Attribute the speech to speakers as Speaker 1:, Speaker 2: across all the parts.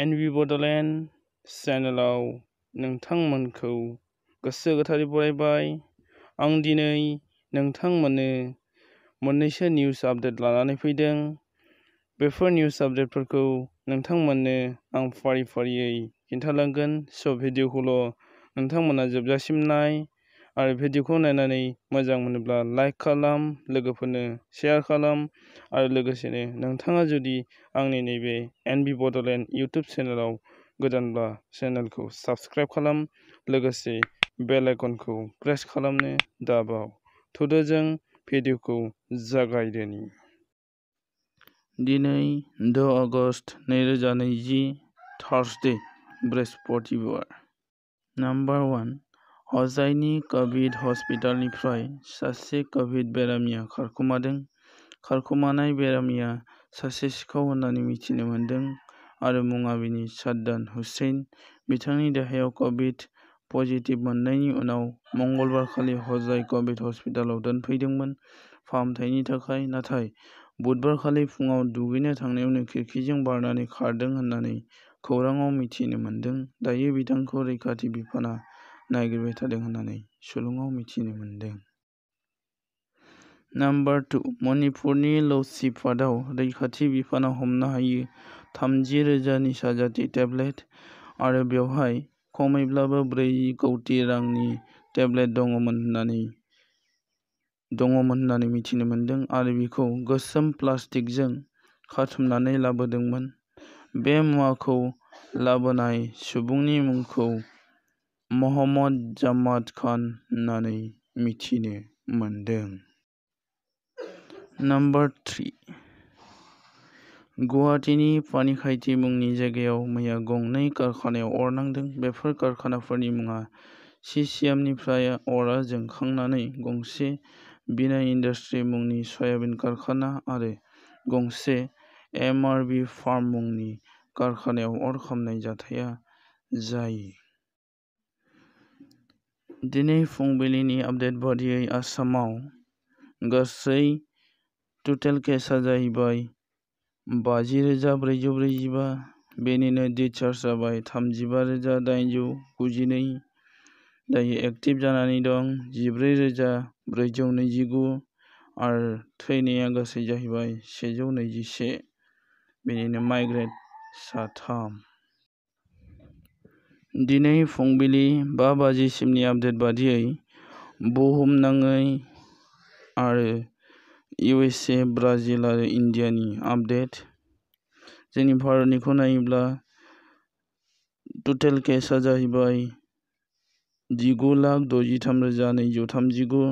Speaker 1: एनबि बड'लेण्ड चेनेलाव नोंथांमोनखौ गोसो गोथारै बरायबाय। आं दिनै नोंथांमोननो मोननैसो निउस आपडेट लानानै फैदों। बेफोर निउस आपडेटफोरखौ नोंथांमोननो आं फारि फारियै खिन्थालांगोन। भिडिअखौल' नोंथांमोना जोबजासिम नाय आरो भिडिअखौ नायनानै मोजां मोनोब्ला लाइक खालाम, लोगोफोरनो शेयार खालाम आरो लोगोसेनो नोंथाङा जुदि आंनि नैबे एनबि बड'लेण्ड इउटुब चेनेलाव गोदानब्ला चेनेलखौ साबस्क्राइब खालाम, लोगोसे बेल आइकनखौ प्रेस खालामनो दाबाव। थुदो जों भिडिअखौ जागायदोनि। दिनै 10 आगस्ट 2020 थार्सडे बृहस्पतिबार। नाम्बार 1 हजाइनि कभिड हस्पिटालनिफ्राय सासे कभिड बेरामिया खारखोमादों। खारखोमानाय बेरामिया सासे सिखाव होननानै मिथिनो मोन्दों आरो मुङा बिनि साद्दाम हुसैन। बिथांनि देहायाव कभिड पजिटिभ मोननायनि उनाव मंगलबारखालि हजाइ कभिड हस्पिटालाव दोनफैदोंमोन फाहामथायनि थाखाय, नाथाय बुधबारखालि फुङाव दुगैनो थांनायावनो खिरखिजों बारनानै खारदों होननानै खौराङाव मिथिनो मोन्दों। दायो बिथांखौ रैखाथि बिफानआ नागिरबाय थादों होननानै सुलुङाव मिथिनो मोन्दों। नाम्बार 2 मणिपुरनि लौसिपाटआव रैखाथि बिफानआ हमनो हायो 30,000 निसा जाति टेब्लेट आरो बेवहाय खमैब्लाबो 4 कौटि रांनि टेब्लेट दङमोन होननानै मिथिनो मोन्दों आरो बेखौ गोसोम प्लास्टिकजों खाथुमनानै लाबोदोंमोन। बे मुवाखौ लाबोनाय सुबुंनि मुंखौ महम्मद जामात खान होननानै मिथिनो मोन्दों। नाम्बार 3 गुवाहाटीनि पानिखाइथि मुंनि जायगायाव मैया गंनै कारखानायाव अर नांदों। बेफोर कारखानाफोरनि मुङा सिसिएमनिफ्राय अरआ जोंखांनानै गंसे बिनाय इन्डास्ट्रि मुंनि सयाबिन कारखाना आरो गंसे एमआरबि फार्म मुंनि कारखानायाव अर खामनाय जाथाया जायो। दिनै फुंबिलिनि आपडेट बादियै आसामाव गासै टटेल केसआ जाहैबाय 50,445। बेनिनो डिस्चार्ज जाबाय 35,892। दायो एक्टिभ जानानै दं 14,429 आरो थैनाया गासै जाहैबाय 121। बेनिनो माइग्रेट 3। दिनै फुंबिलि 5 बाजिसिमनि आपडेट बादियै बुहुमनाङै आरो इउएसए, ब्राजिल आरो इन्डियानि आपडेट। जोंनि भारतनिखौ नायोब्ला टटेल केसआ जाहैबाय 19,63,239।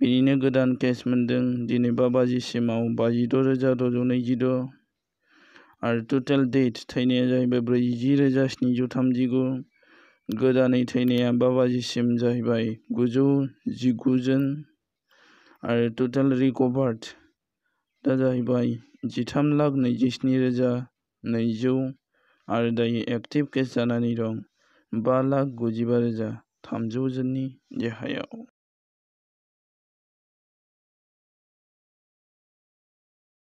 Speaker 1: बेनिनो गोदान केस मोनदों दिनै 5 बाजिसिमाव 56,626 आरो टटेल डेथ थैनाया जाहैबाय 40,739। गोदानै थैनाया 5 बाजिसिम जाहैबाय 919 जन आरो टटेल रिकभार्ड दा जाहैबाय 13,27,200 आरो दायो एक्टिभ केस जानानै दं 5,95,300 जननि देहायाव।